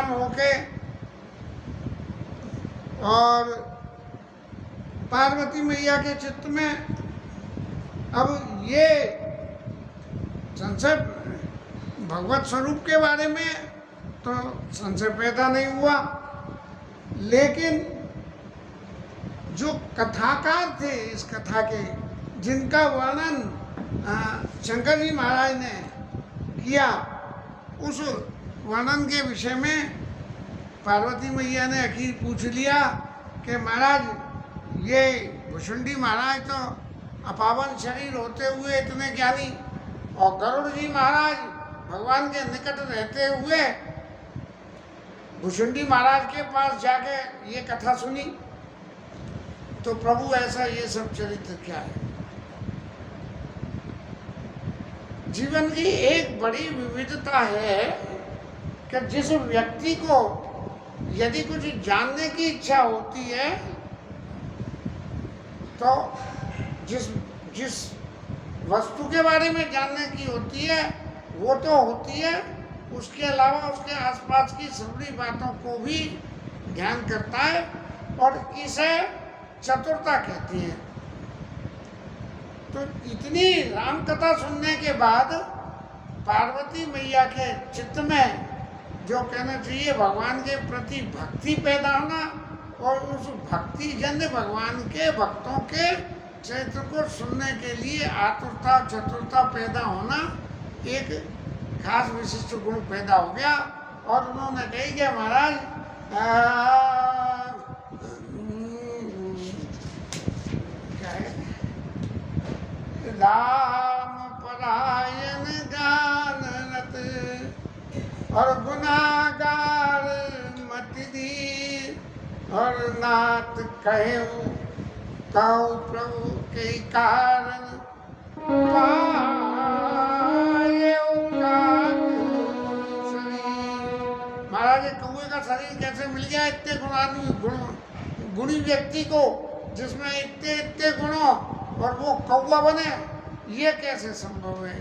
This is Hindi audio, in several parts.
प्रसन्न होके और पार्वती मैया के चित्त में अब ये संशय भगवत स्वरूप के बारे में तो संशय पैदा नहीं हुआ, लेकिन जो कथाकार थे इस कथा के, जिनका वर्णन शंकर जी महाराज ने किया, उस वर्णन के विषय में पार्वती मैया ने आखिर पूछ लिया कि महाराज ये भुषुंडी महाराज तो अपावन शरीर होते हुए इतने ज्ञानी, और गरुड़ जी महाराज भगवान के निकट रहते हुए भुषुंडी महाराज के पास जाके ये कथा सुनी, तो प्रभु ऐसा ये सब चरित्र क्या है। जीवन की एक बड़ी विविधता है कि जिस व्यक्ति को यदि कुछ जानने की इच्छा होती है तो जिस वस्तु के बारे में जानने की होती है वो तो होती है, उसके अलावा उसके आसपास की सभी बातों को भी ध्यान करता है, और इसे चतुरता कहती है। तो इतनी राम कथा सुनने के बाद पार्वती मैया के चित्त में जो कहना चाहिए भगवान के प्रति भक्ति पैदा होना, और उस भक्ति जन्य भगवान के भक्तों के चरित्र को सुनने के लिए आतुरता चतुरता पैदा होना, एक खास विशिष्ट गुण पैदा हो गया। और उन्होंने कही कि महाराज क्या है, राम परायण जानत और गुनागार मत दी, और नाथ कहे कहो प्रभु के कारण महाराज कौए का शरीर कैसे मिल गया इतने गुणी व्यक्ति को, जिसमें इतने गुणों और वो कौआ बने, ये कैसे संभव है।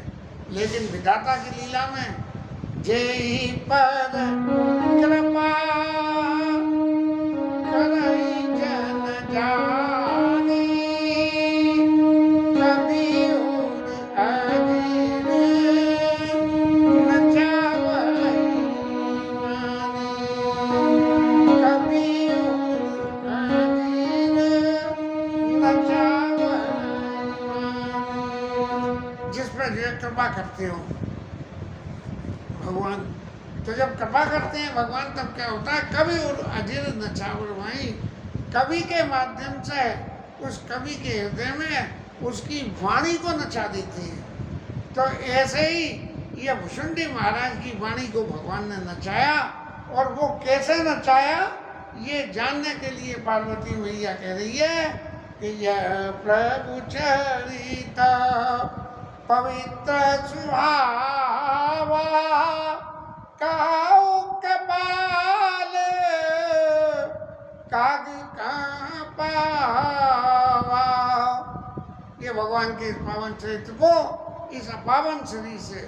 लेकिन विधाता की लीला में जेहि पर कृपा करई जन जानी, कभी उर अजीर नचावई मानी, कभी उर अजीर नचावई मानी। जिस पर जो कृपा करते हो भगवान, तो जब कृपा करते हैं भगवान तब क्या होता है, कवि और अजीर नचावर भाई, कवि के माध्यम से उस कवि के हृदय में उसकी वाणी को नचा देते हैं। तो ऐसे ही ये भुषुंडी महाराज की वाणी को भगवान ने नचाया, और वो कैसे नचाया ये जानने के लिए पार्वती मैया कह रही है कि यह प्रभु चरिता पवित्र सुहावा, काऊ कपाल काग का पावा। ये भगवान के इस पावन चरित्र को इस अपावन शरीर से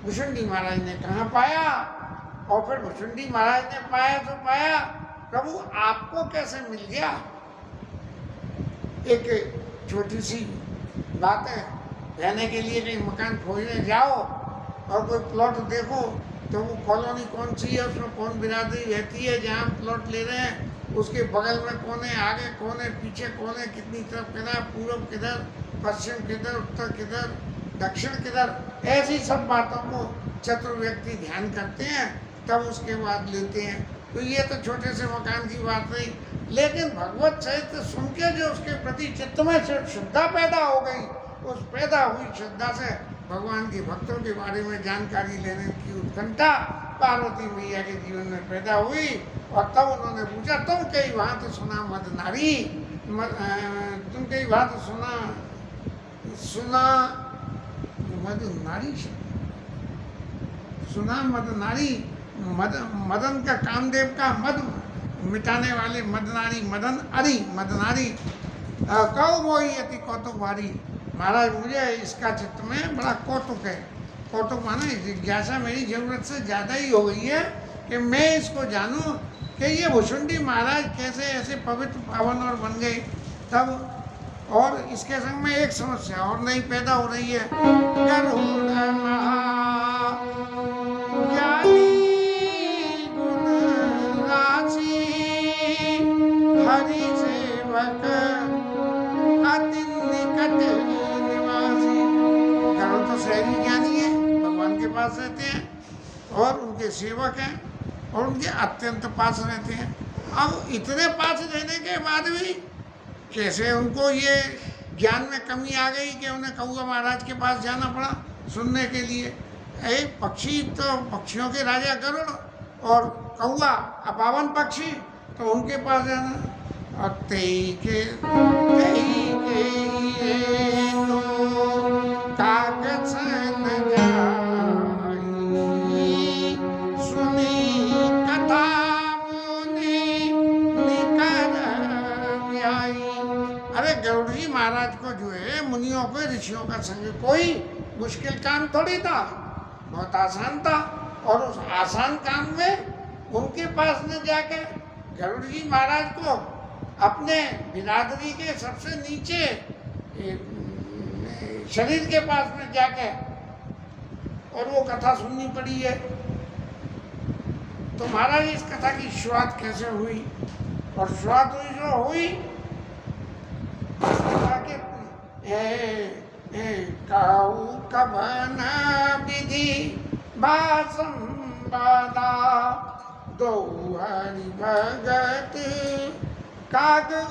भुषुंडी महाराज ने कहाँ पाया, और फिर भुषुंडी महाराज ने पाया तो पाया, प्रभु आपको कैसे मिल गया। एक छोटी सी बात है, रहने के लिए कहीं मकान खोजने जाओ और कोई प्लॉट देखो तो वो कॉलोनी कौन सी है, उसमें कौन बिरादरी रहती है, जहाँ प्लॉट ले रहे हैं उसके बगल में कौन है, आगे कौन है, पीछे कौन है, कितनी तरफ किधर, पूर्व किधर, पश्चिम किधर, उत्तर किधर, दक्षिण किधर, ऐसी सब बातों को चतुर व्यक्ति ध्यान करते हैं, तब उसके बाद लेते हैं। तो ये तो छोटे से मकान की बात नहीं, लेकिन भगवत चरित्र सुन के जो उसके प्रति चित्त में श्रद्धा पैदा हो गई, उस पैदा हुई श्रद्धा से भगवान के भक्तों के बारे में जानकारी लेने की उत्कंठा पार्वती मैया के जीवन में पैदा हुई। और तब उन्होंने पूछा, तुम कई बात सुना मद नारी, तुम कई बात सुना मद नारी, सुना मद नारी, मदन का कामदेव का मद मिटाने वाले मदनारी, मदन अरि मदनारी कौ मोही अति कौतुक भारी। महाराज मुझे इसका चित्त में बड़ा कौतुक है। कौतुक माने जिज्ञासा मेरी जरूरत से ज़्यादा ही हो गई है, कि मैं इसको जानूं कि ये भुसुंडी महाराज कैसे ऐसे पवित्र पावन और बन गए। तब और इसके संग में एक समस्या और नई पैदा हो रही है, गरुड़ ज्ञानी गुण राशि हरि सेवक अति निकट निवासी। गरुड़ तो शहरी ज्ञानी है, भगवान के पास रहते हैं और उनके सेवक हैं और उनके अत्यंत पास रहते हैं। अब इतने पास रहने के बाद भी कैसे उनको ये ज्ञान में कमी आ गई कि उन्हें कौआ महाराज के पास जाना पड़ा सुनने के लिए। एक पक्षी तो पक्षियों के राजा गरुड़ और कौआ अपावन पक्षी, तो उनके पास जाना। और तेई के तो कागज न जाई, सुनी कथा मुनि निकर आई। अरे गरुड़ जी महाराज को जो है मुनियों को ऋषियों का संग कोई मुश्किल काम थोड़ी था, बहुत आसान था। और उस आसान काम में उनके पास न जाके गरुड़ जी महाराज को अपने बिरादरी के सबसे नीचे शरीर के पास में जाके और वो कथा सुननी पड़ी है। तो महाराज इस कथा की शुरुआत कैसे हुई? और शुरुआत हुई जो हुई कवन विधि बादा दो हरि भगत कागू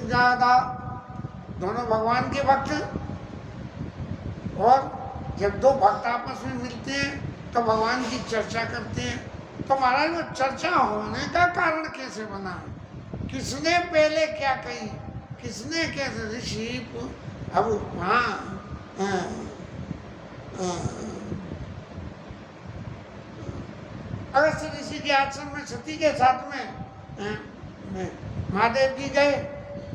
ज्यादा। दोनों भगवान के भक्त, और जब दो भक्त आपस में मिलते हैं तो भगवान की चर्चा करते हैं। तो महाराज वो चर्चा होने का कारण कैसे बना, किसने पहले क्या कही, किसने कैसे ऋषि। अब वहाँ अगस्त्य ऋषि के आश्रम में सती के साथ में महादेव जी गए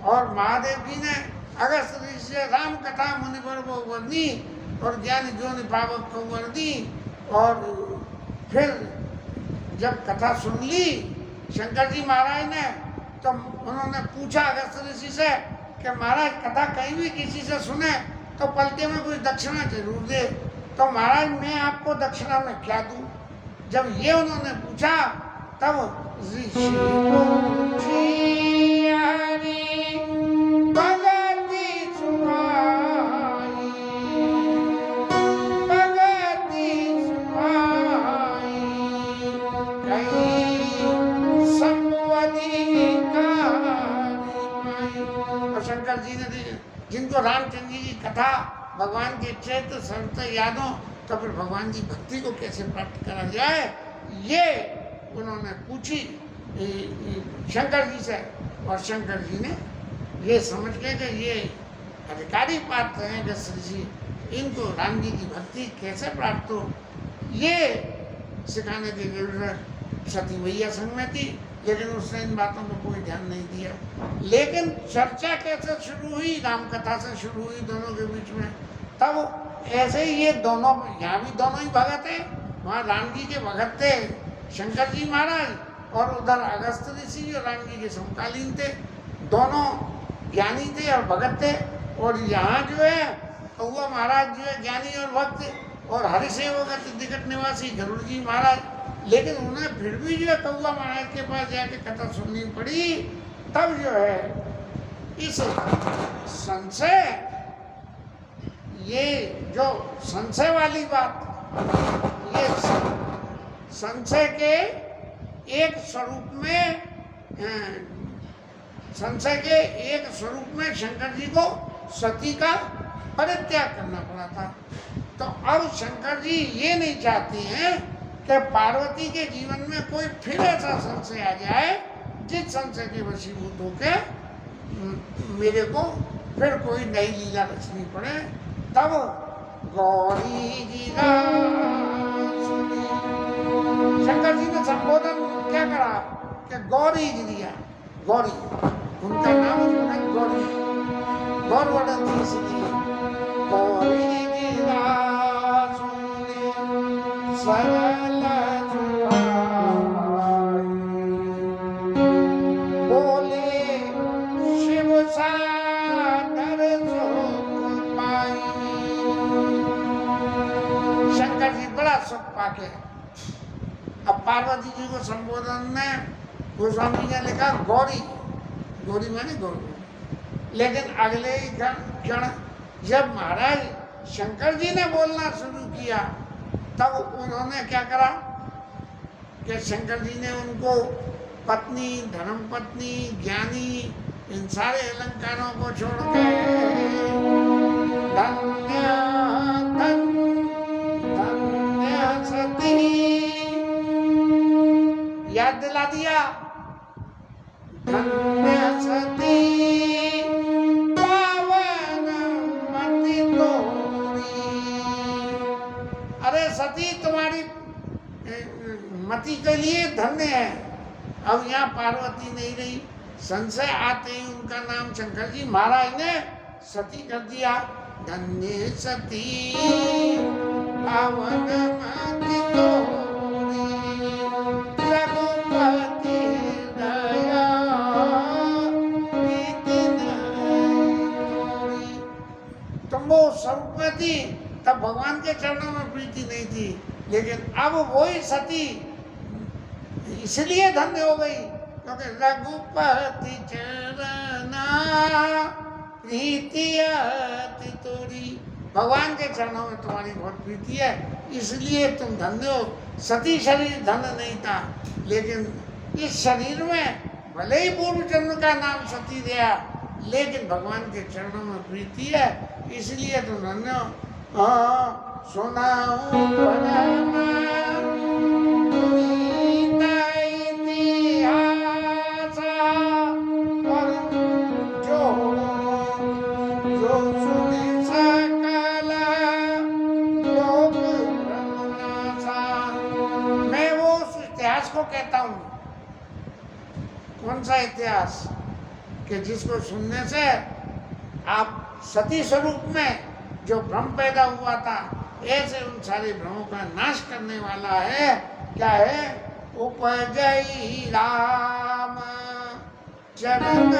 और महादेव जी ने अगस्त्य ऋषि से राम कथा मुनिवर वो वर्णी और ज्ञानी जोनि पावक को वर्णी। और फिर जब कथा सुन ली शंकर जी महाराज ने, तो उन्होंने पूछा अगस्त्य ऋषि से कि महाराज कथा कहीं भी किसी से सुने तो पलटे में कुछ दक्षिणा जरूर दे। तो महाराज मैं आपको दक्षिणा में क्या दूं? जब ये उन्होंने पूछा तब ऋषि शंकर जी ने, जिनको रामचंद्र जी की कथा भगवान के चरित्र सर्वत याद हो, तो फिर भगवान की भक्ति को कैसे प्राप्त करा जाए, ये उन्होंने पूछी शंकर जी से। और शंकर जी ने ये समझ के कि ये अधिकारी पात्र हैं अगस्त्य ऋषि, इनको राम जी की भक्ति कैसे प्राप्त हो, ये सिखाने की जरूरत सती मैया संग में थी। लेकिन उसने इन बातों को कोई ध्यान नहीं दिया। लेकिन चर्चा कैसे शुरू हुई, राम कथा से शुरू हुई दोनों के बीच में। तब ऐसे ही ये दोनों, यहाँ भी दोनों ही भगत है, वहाँ राम जी के भगत थे शंकर जी महाराज, और उधर अगस्त्य ऋषि जो राम जी के समकालीन थे, दोनों ज्ञानी थे और भगत थे। और यहाँ जो है कौआ महाराज जो है ज्ञानी और भक्त, और हरिसेवक निकट निवासी गरुड़ जी महाराज। लेकिन उन्हें फिर भी जो है कौआ महाराज के पास जाके कथा सुननी पड़ी। तब जो है इस संशय, ये जो संशय वाली बात, ये संशय के एक स्वरूप में, संशय के एक स्वरूप में शंकर जी को सती का परित्याग करना पड़ा था। तो अब शंकर जी ये नहीं चाहते हैं कि पार्वती के जीवन में कोई फिर ऐसा संशय आ जाए जिस संशय के वशीभूत होके मेरे को फिर कोई नई लीला रचनी पड़े। तब गौरी जी शंकर जी ने संबोधन क्या करा कि गौरी जी दिया, गौरी उनका नाम है गौरी, गौरवड़ती इसलिए गौरी जी सरल पार्वती जी को संबोधन में गोस्वामी ने लिखा गौरी, गौरी माने गौरी। लेकिन अगले ही क्षण जब महाराज शंकर जी ने बोलना शुरू किया तब उन्होंने क्या करा कि शंकर जी ने उनको पत्नी, धर्मपत्नी, ज्ञानी, इन सारे अलंकारों को छोड़ के धन्य धन्य सती याद दिला दिया। धन्य सती पावन मति तोरी। अरे सती तुम्हारी मति के लिए धन्य है। अब यहाँ पार्वती नहीं रही, संशय आते ही उनका नाम शंकर जी महाराज ने सती कर दिया। धन्य सती पावन मति तोरी, रघुपति दया प्रीति तोरी। तुम वो स्वरूप में थी तब भगवान के चरणों में प्रीति नहीं थी, लेकिन अब वही सती इसलिए धन्य हो गई क्योंकि रघुपति चरणा प्रीति अति तोरी। भगवान के चरणों में तुम्हारी बहुत प्रीति है, इसलिए तुम धन्य हो। सती शरीर धन नहीं था, लेकिन इस शरीर में भले ही पूर्व जन्म का नाम सती दिया, लेकिन भगवान के चरणों में प्रीति है, इसलिए तुम धन्य हो। सुनाऊं को कहता हूं। कौन सा इतिहास कि जिसको सुनने से आप सती स्वरूप में जो भ्रम पैदा हुआ था, ऐसे उन सारे भ्रमों का नाश करने वाला है। क्या है? उपजई राम चरण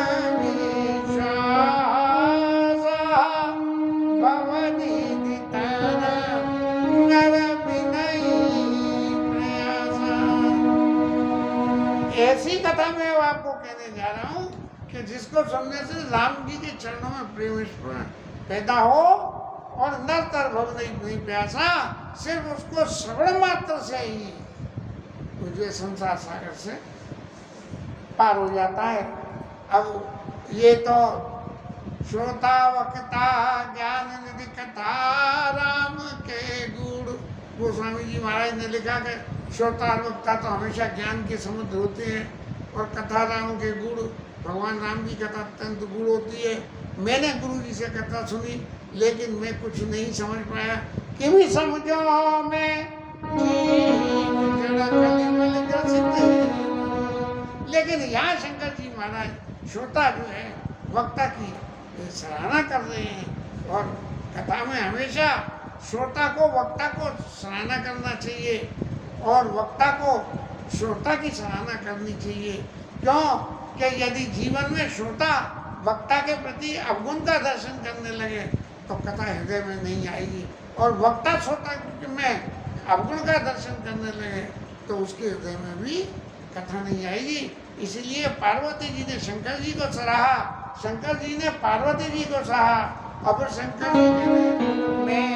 ऐसी कथा मैं आपको कहने जा रहा हूँ कि जिसको सुनने से राम जी के चरणों में प्रेम पैदा हो और नर भव नहीं प्यासा, सिर्फ उसको श्रवण मात्र से ही मुझे संसार सागर से पार हो जाता है। अब ये तो श्रोता वक्ता ज्ञान निधि कथा राम के गुण, गोस्वामी जी महाराज ने लिखा कि श्रोता और वक्ता तो हमेशा ज्ञान के समुद्र होते हैं, और कथा राम के गुण, भगवान राम की कथा अत्यंत गुण होती है। मैंने गुरु जी से कथा सुनी, लेकिन मैं कुछ नहीं समझ पाया कि भी समझो मैं लेकिन यहाँ शंकर जी महाराज श्रोता जो है वक्ता की सराहना कर रहे हैं, और कथा में हमेशा श्रोता को वक्ता को सराहना करना चाहिए और वक्ता को श्रोता की सराहना करनी चाहिए। क्यों? कि यदि जीवन में श्रोता वक्ता के प्रति अवगुण का दर्शन करने लगे तो कथा हृदय में नहीं आएगी, और वक्ता श्रोता में अवगुण का दर्शन करने लगे तो उसके हृदय में भी कथा नहीं आएगी। इसलिए पार्वती जी ने शंकर जी को सराहा, शंकर जी ने पार्वती जी को सराहा। अब शंकर जी ने मैं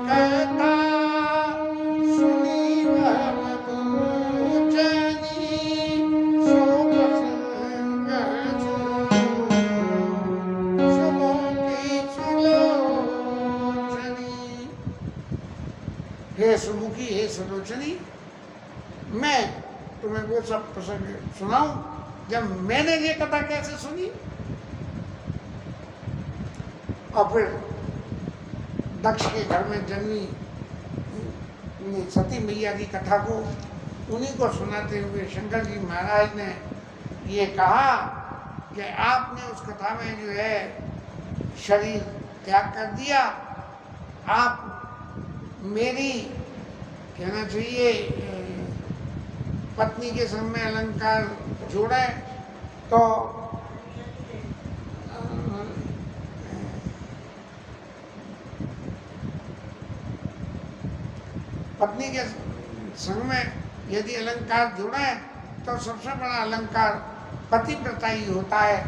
कथा सुनी हे सुमुखी, हे सुलोचनी, मैं तुम्हें वो सब प्रसंग सुनाऊं जब मैंने ये कथा कैसे सुनी। और फिर दक्ष के घर में जन्मी सती मैया की कथा को उन्हीं को सुनाते हुए शंकर जी महाराज ने ये कहा कि आपने उस कथा में जो है शरीर त्याग कर दिया, आप मेरी कहना चाहिए पत्नी के संग में अलंकार जोड़े तो पत्नी के संग में यदि अलंकार जुड़े तो सबसे बड़ा अलंकार पतिव्रता ही होता है।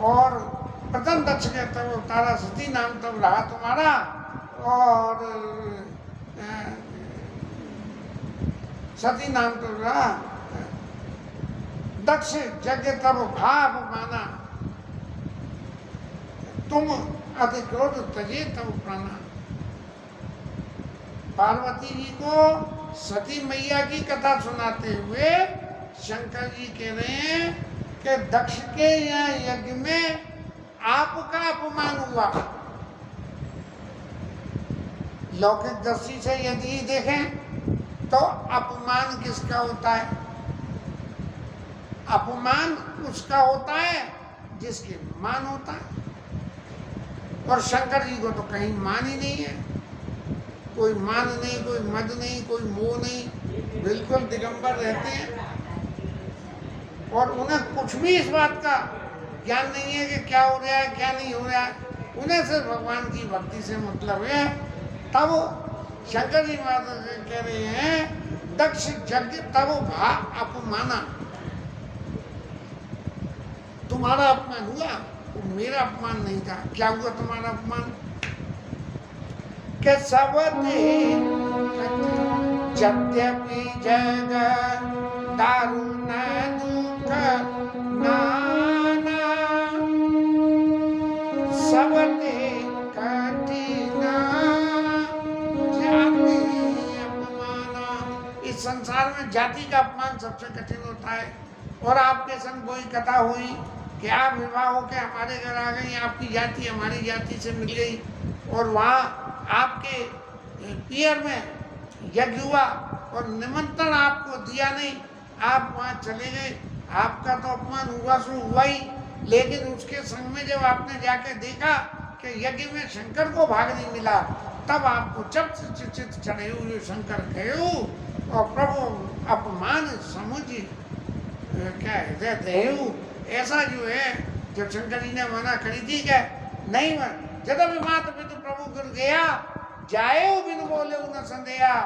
और प्रथम दक्ष के तब अवतारा सती नाम तब रहा तुम्हारा, और सती नाम तब रहा। दक्ष यज्ञ तब भाव माना, तुम अति क्रोध तजे तब प्राणा। पार्वती जी को सती मैया की कथा सुनाते हुए शंकर जी कह रहे हैं कि दक्ष के यहाँ यज्ञ में आपका अपमान हुआ। लौकिक दृष्टि से यदि देखें तो अपमान किसका होता है? अपमान उसका होता है जिसके मान होता है, और शंकर जी को तो कहीं मान ही नहीं है। कोई मान नहीं, कोई मद नहीं, कोई मोह नहीं, बिल्कुल दिगंबर रहते हैं। और उन्हें कुछ भी इस बात का ज्ञान नहीं है कि क्या हो रहा है क्या नहीं हो रहा है। उन्हें सिर्फ भगवान की भक्ति से मतलब है। तब शंकर जी माता कह रहे हैं दक्ष यज्ञ तब भा अपमाना, तुम्हारा अपमान हुआ, मेरा अपमान नहीं था। क्या हुआ तुम्हारा अपमान? के सब यद्यपि जग दारुण दुख नाना, सब कठिन जाति अपमाना। इस संसार में जाति का अपमान सबसे कठिन होता है। और आपके संग कोई कथा हुई कि आप विवाह होकर हमारे घर आ गई, आपकी जाति हमारी जाति से मिल गई, और वहाँ आपके पियर में यज्ञ हुआ और निमंत्रण आपको दिया नहीं, आप वहाँ चले गए। आपका तो अपमान हुआ सो हुआ ही, लेकिन उसके संग में जब आपने जाके देखा कि यज्ञ में शंकर को भाग नहीं मिला, तब आपको चित चढ़े हुए शंकर कहो और प्रभु अपमान समझ क्या हृदय देहु। ऐसा जो है जब शंकर जी ने मना करी थी क्या नहीं, जदपि मात पितु प्रभु गुरु गया जाए बिन बोले न संदेहा,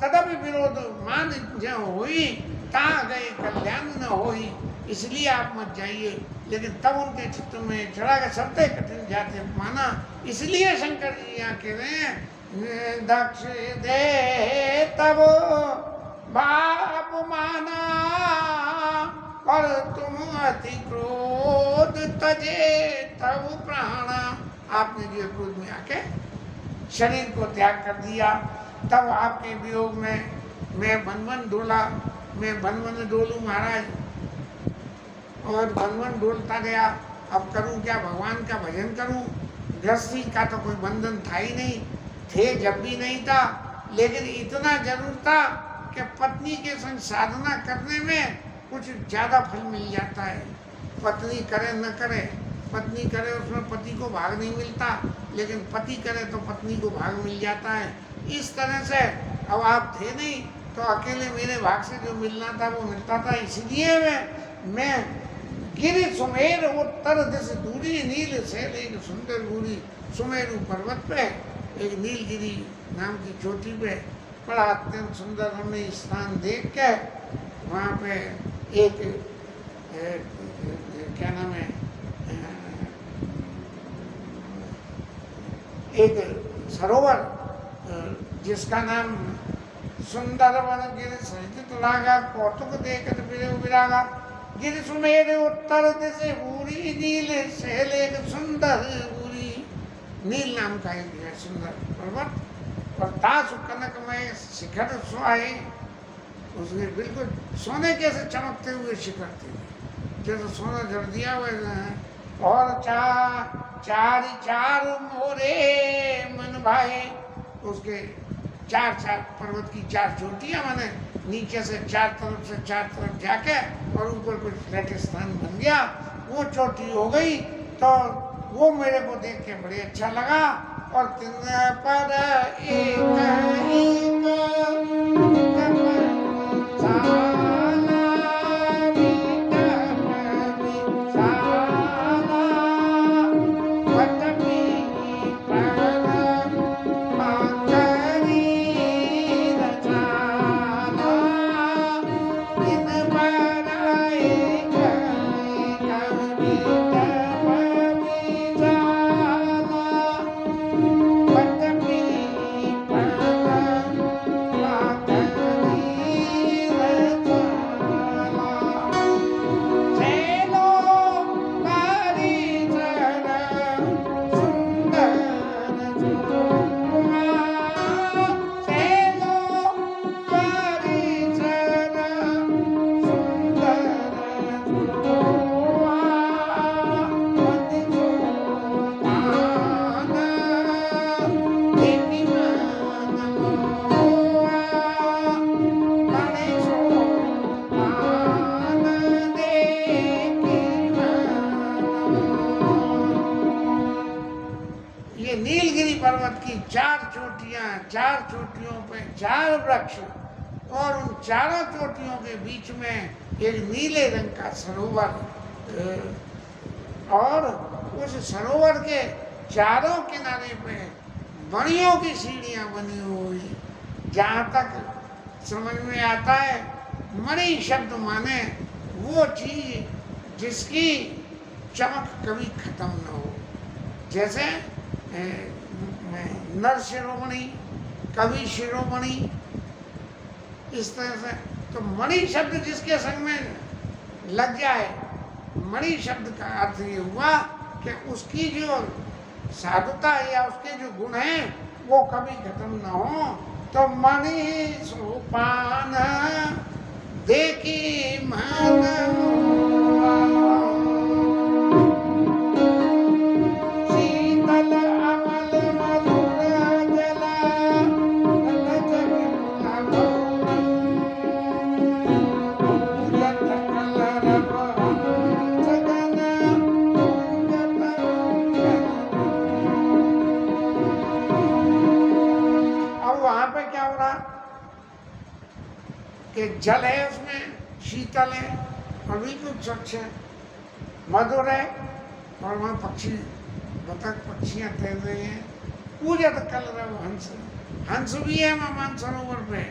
तदपि विरोध मान जो हुई ता गए कल्याण न होई। इसलिए आप मत जाइए। लेकिन तब उनके चित्त में चढ़ा के सबसे कठिन जाते माना। इसलिए शंकर जी यहाँ कह रहे हैं दक्ष दे तब बाप माना, और तुम अति क्रोध तजे तब प्राणा। आपने जो क्रोध में आके शरीर को त्याग कर दिया, तब आपके वियोग में मैं वन डोला, मैं वन डोलूं महाराज, और वन डोलता गया। अब करूं क्या, भगवान का भजन करूं। गृहस्थी का तो कोई बंधन था ही नहीं, थे जब भी नहीं था, लेकिन इतना जरूर था कि पत्नी के संग साधना करने में कुछ ज़्यादा फल मिल जाता है। पत्नी करे न करे, पत्नी करे उसमें पति को भाग नहीं मिलता, लेकिन पति करे तो पत्नी को भाग मिल जाता है। इस तरह से अब आप थे नहीं तो अकेले मेरे भाग से जो मिलना था वो मिलता था। इसलिए मैं गिरि सुमेर उत्तर दिश दूरी नील शैल एक सुंदर गुरी। सुमेरु पर्वत पे एक नीलगिरी नाम की चोटी पे बड़ा अत्यंत सुंदर हमने स्थान देख के वहाँ पे एक क्या नाम है, एक सरोवर जिसका नाम सुंदर वन गिरि सहित लागा, कौतुक देखत विरागा। गिरि सुमेर उत्तर दिश पूरी नील शैल एक सुंदर पूरी। नील नाम का एक है सुंदर पर्वत, और दास कनकमय शिखर सुहाए। उसके बिल्कुल सोने कैसे चमकते हुए शिखर थे, जैसे सोना जड़ दिया हुआ है। और चार मोरे मन भाए। उसके चार पर्वत की चार चोटियां, माने नीचे से चार तरफ जाके और ऊपर कुछ फ्लैट स्थान बन गया, वो चोटी हो गई। तो वो मेरे को देख के बड़े अच्छा लगा। और तिन पर एक 4 चोटियों पे 4 वृक्ष और उन चारों चोटियों के बीच में एक नीले रंग का सरोवर और उस सरोवर के चारों किनारे पे मणियों की सीढ़ियां बनी हुई। जहाँ तक समझ में आता है, मणि शब्द माने वो चीज जिसकी चमक कभी खत्म न हो। जैसे नर शिरोमणि, कवि शिरोमणि, इस तरह से। तो मणि शब्द जिसके संग में लग जाए, मणि शब्द का अर्थ ये हुआ कि उसकी जो साधुता या उसके जो गुण हैं वो कभी खत्म न हो। तो मणि सोपान देखी मन कि जल है उसमें, शीतल है और बिल्कुल स्वच्छ है, मधुर है और वहाँ पक्षी बतख पक्षियाँ तैर रहे हैं। पूजत कलरव हंस, हंस भी है वहाँ मानसरोवर पे,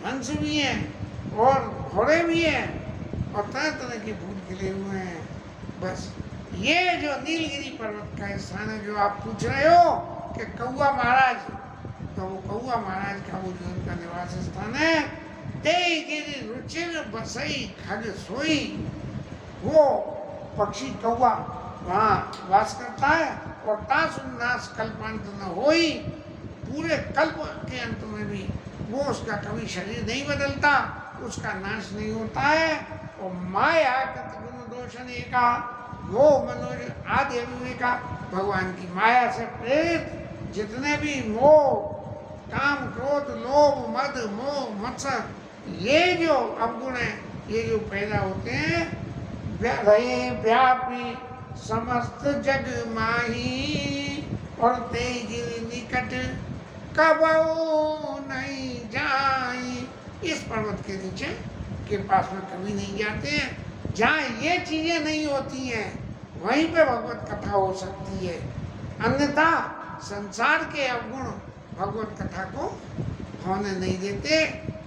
हंस भी है और घोड़े भी हैं और तरह तरह के फूल खिले हुए हैं। बस ये जो नीलगिरी पर्वत का स्थान है जो आप पूछ रहे हो कि कौआ महाराज, तो वो कौआ महाराज का वो जो उनका निवास स्थान है, तेगिरि रुचिर बसई खग सोई, वो पक्षी कौआ वहाँ वास करता है और तासुन्नास कल्पांत न होई, पूरे कल्प के अंत में भी वो उसका कभी शरीर नहीं बदलता, उसका नाश नहीं होता है। और माया गुण दोषण एका, वो मनोज आदि अविवेका, भगवान की माया से प्रेरित जितने भी मोह, काम, क्रोध, लोभ, मद, मोह, मत्सर, ये जो अवगुण है, ये जो पैदा होते हैं, रहे व्यापी समस्त जग माही और तेगिरि निकट कबहु नहीं जाई। इस पर्वत के नीचे के पास में कभी नहीं जाते हैं। जहाँ ये चीजें नहीं होती हैं वहीं पे भगवत कथा हो सकती है, अन्यथा संसार के अवगुण भगवत कथा को होने नहीं देते।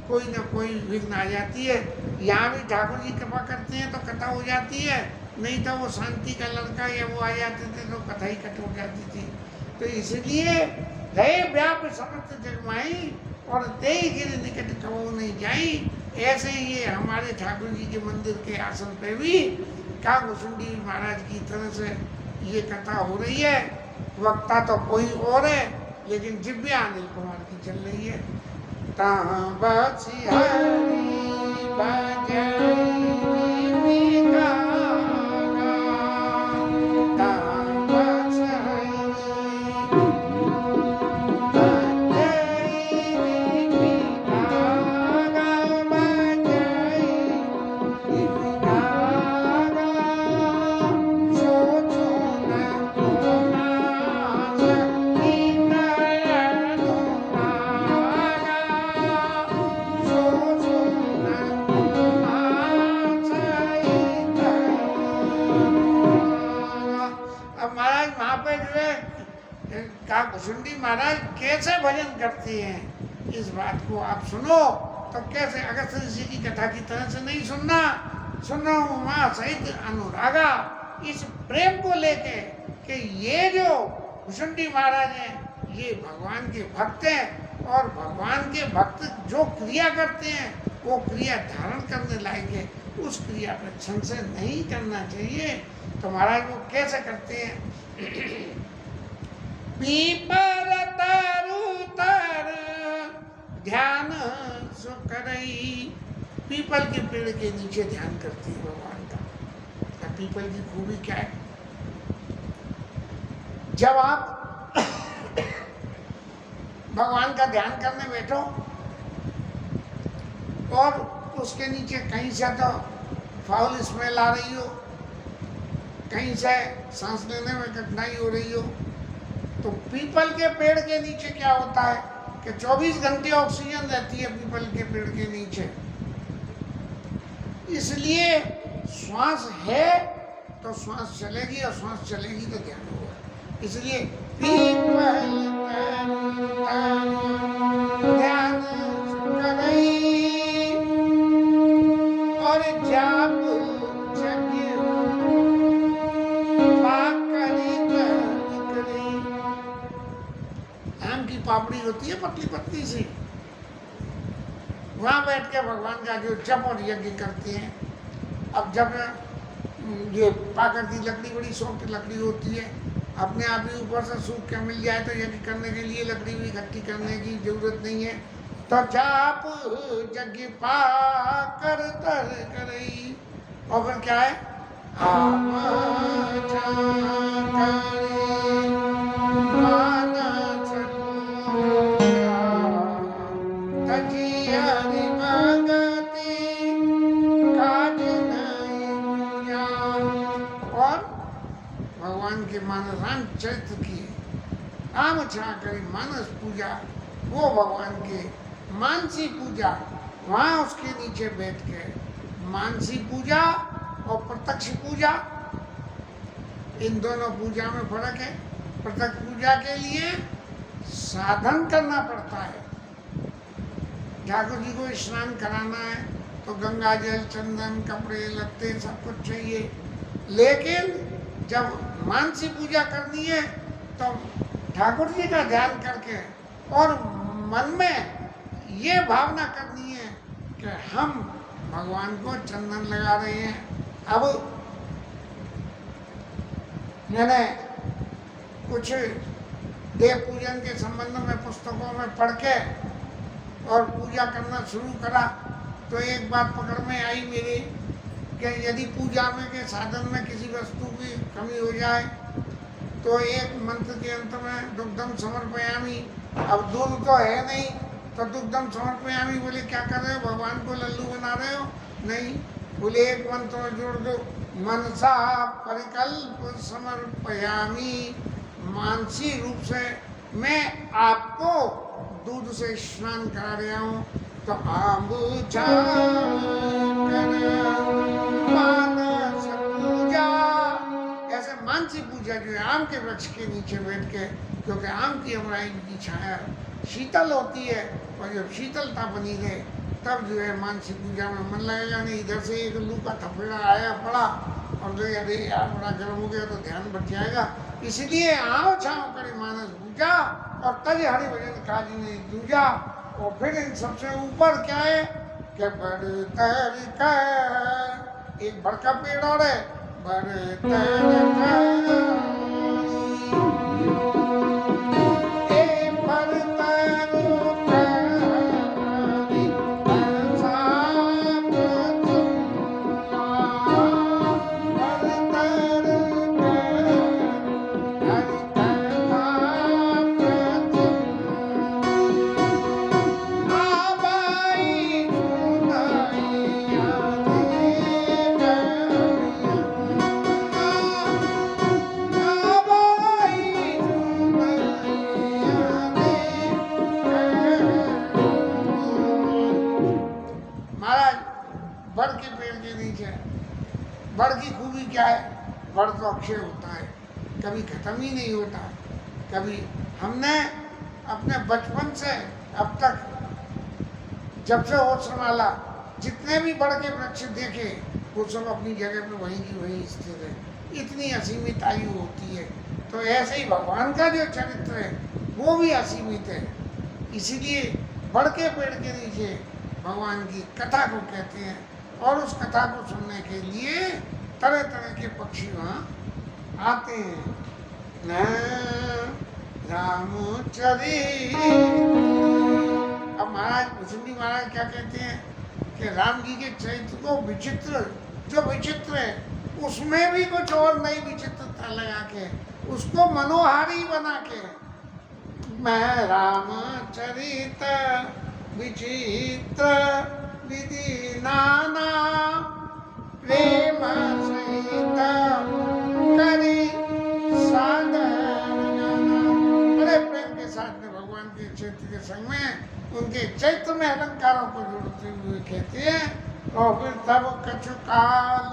कोई ना कोई विघ्न आ जाती है। यहाँ भी ठाकुर जी कृपा करते हैं तो कथा हो जाती है, नहीं तो वो शांति का लड़का या वो आ जाते थे तो कथा ही कट हो जाती थी। तो इसलिए रहे व्याप समस्त जगमाई और तेगिरि निकट कबहु नहीं जाई। ऐसे ये हमारे ठाकुर जी के मंदिर के आसन पे भी काकभुसुंडी महाराज की तरह से ये कथा हो रही है। वक्ता तो कोई और है, लेकिन जिव्या अनिल कुमार की चल रही है। तहाँ बसिहरि बजई काकभुसुंडी महाराज कैसे भजन करते हैं, इस बात को आप सुनो। तो कैसे अगस्त ऋषि की कथा की तरह से नहीं सुनना, सुनो उमा सहित अनुरागा, इस प्रेम को लेके कि ये जो भुसुंडी महाराज हैं ये भगवान के भक्त हैं और भगवान के भक्त जो क्रिया करते हैं वो क्रिया धारण करने लायक है, उस क्रिया पर संशय नहीं करना चाहिए। तो महाराज वो कैसे करते हैं? पीपर तरु तर ध्यान सो करई, पीपल के पेड़ के नीचे ध्यान करती है भगवान का। पीपल की खूबी क्या है? जब आप भगवान का ध्यान करने बैठो और उसके नीचे कहीं से तो फाउल स्मेल आ रही हो, कहीं से सांस लेने में कठिनाई हो रही हो, तो पीपल के पेड़ के नीचे क्या होता है कि कि 24 घंटे ऑक्सीजन रहती है पीपल के पेड़ के नीचे। इसलिए श्वास है तो श्वास चलेगी, और श्वास चलेगी तो ध्यान होगा। इसलिए पीपल ध्यान करई और जाप जग पाकरी करई। आम की पापड़ी होती है पतली पतली सी, वहां बैठ के भगवान का जो जप और यज्ञ करते हैं। अब जब ये पाकर की लकड़ी बड़ी सॉफ्ट लकड़ी होती है, अपने आप ही ऊपर से सूख के मिल जाए तो यज्ञ करने के लिए लकड़ी भी इकट्ठी करने की जरूरत नहीं है। तो जाप यज्ञ पाकर तर करई, और फिर क्या है, भगवान के मानस राम चरित्र की आम छा करी मानस पूजा, वो भगवान के मानसी पूजा, वहाँ उसके नीचे बैठ के मानसी पूजा और प्रत्यक्ष पूजा, इन दोनों पूजा में फर्क है। प्रत्यक्ष पूजा के लिए साधन करना पड़ता है। ठाकुर जी को स्नान कराना है तो गंगा जल, चंदन, कपड़े लत्ते सब कुछ चाहिए। लेकिन जब मानसी पूजा करनी है तो ठाकुर जी का ध्यान करके और मन में ये भावना करनी है कि हम भगवान को चंदन लगा रहे हैं। अब मैंने कुछ देव पूजन के संबंध में पुस्तकों में पढ़ के और पूजा करना शुरू करा तो एक बात पकड़ में आई मेरी कि यदि पूजा में के साधन में किसी वस्तु की कमी हो जाए तो एक मंत्र के अंत में दुग्धम समर्पयामी, अब दूध तो है नहीं तो दुग्धम समर्पयामी बोले क्या कर रहे हो, भगवान को लल्लू बना रहे हो? नहीं, बोले एक मंत्र जोड़ दो, मनसा परिकल्प समर्पयामी, मानसी रूप से मैं आपको दूध से स्नान करा रहा हूँ। तो आंबूजा मानस पूजा, ऐसे मानसी पूजा जो है आम के वृक्ष के नीचे बैठ के, क्योंकि आम की अमराई की छाया शीतल होती है और जब शीतलता बनी रहे तब जो है मानसी पूजा में मन लगेगा। नहीं इधर से एक लू का थपेड़ा आया पड़ा और जो अरे यार बड़ा गर्म हो गया तो ध्यान बच जाएगा। इसलिए आओ छाओ करे मानस पूजा और तज हरि भजन काजी ने दूजा। और फिर इन सबसे ऊपर क्या है कि बड़तर कर, एक बड़का पेड़ और है बड़ के पेड़ के नीचे। बड़ की खूबी क्या है, बड़ तो अक्षय होता है, कभी खत्म ही नहीं होता। कभी हमने अपने बचपन से अब तक जब से होश संभाला जितने भी बड़ के वृक्ष देखे वो सब अपनी जगह पे वहीं की वहीं स्थित है, इतनी असीमित आयु होती है। तो ऐसे ही भगवान का जो चरित्र है वो भी असीमित है। इसीलिए बड़ के पेड़ के नीचे भगवान की कथा को कहते हैं और उस कथा को सुनने के लिए तरह तरह के पक्षी वहाँ आते हैं। न रामचरित, अब महाराज भुसुंडी महाराज क्या कहते हैं कि राम जी के चरित्र को विचित्र, जो विचित्र है उसमें भी कुछ और नई विचित्रता लगा के उसको मनोहारी बना के, मैं रामचरित विचित्र विधि नाना प्रेम सहित करी साधन। बड़े प्रेम के साथ में भगवान के चरित्र के संग में के चैत्र में अलंकारों को जोड़ते हुए कहते हैं। और फिर तब कछु काल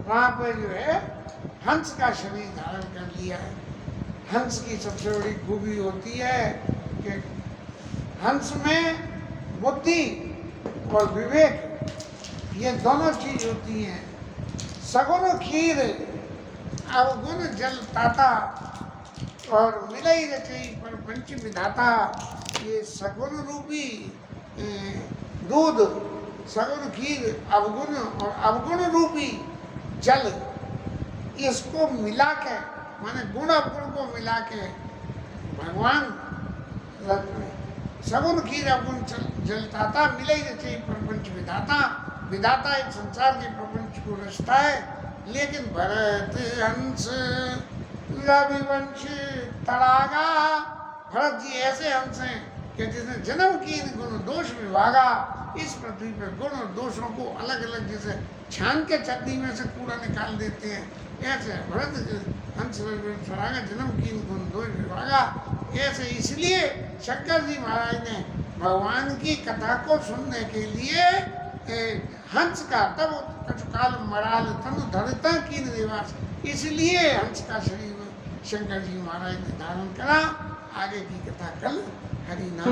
वहां पर जो है हंस का शरीर धारण कर लिया है। हंस की सबसे बड़ी खूबी होती है कि हंस में बुद्धि और विवेक ये दोनों चीज होती हैं। सगुन खीर अवगुण जल ताता और मिलई रचई पर पंच विधाता। ये सगुन रूपी दूध, सगुन खीर, अवगुण और अवगुण रूपी जल, इसको मिला के माने गुण अवगुण को मिला के भगवान सगुन खीर अवगुण जलताता मिले रचे प्रपंच विधाता। विधाता एक संसार के प्रपंच को रचता है। लेकिन भरत हंस रविवंश तड़ागा, भरत जी ऐसे हंस हैं कि जिसने जन्म की गुण दोष विभागा। इस पृथ्वी पर गुण और दोषों को अलग अलग जैसे छान के चटनी में से कूड़ा निकाल देते हैं, ऐसे भरत हंस रविवंश जन्म की गुण दोष विभागा। ऐसे इसलिए शंकर जी महाराज ने भगवान की कथा को सुनने के लिए हंस का तब कछुकाल मराल तनु धरता की निवास, इसलिए हंस का शरीर शंकर जी महाराज ने धारण करा। आगे की कथा कल हरि नाम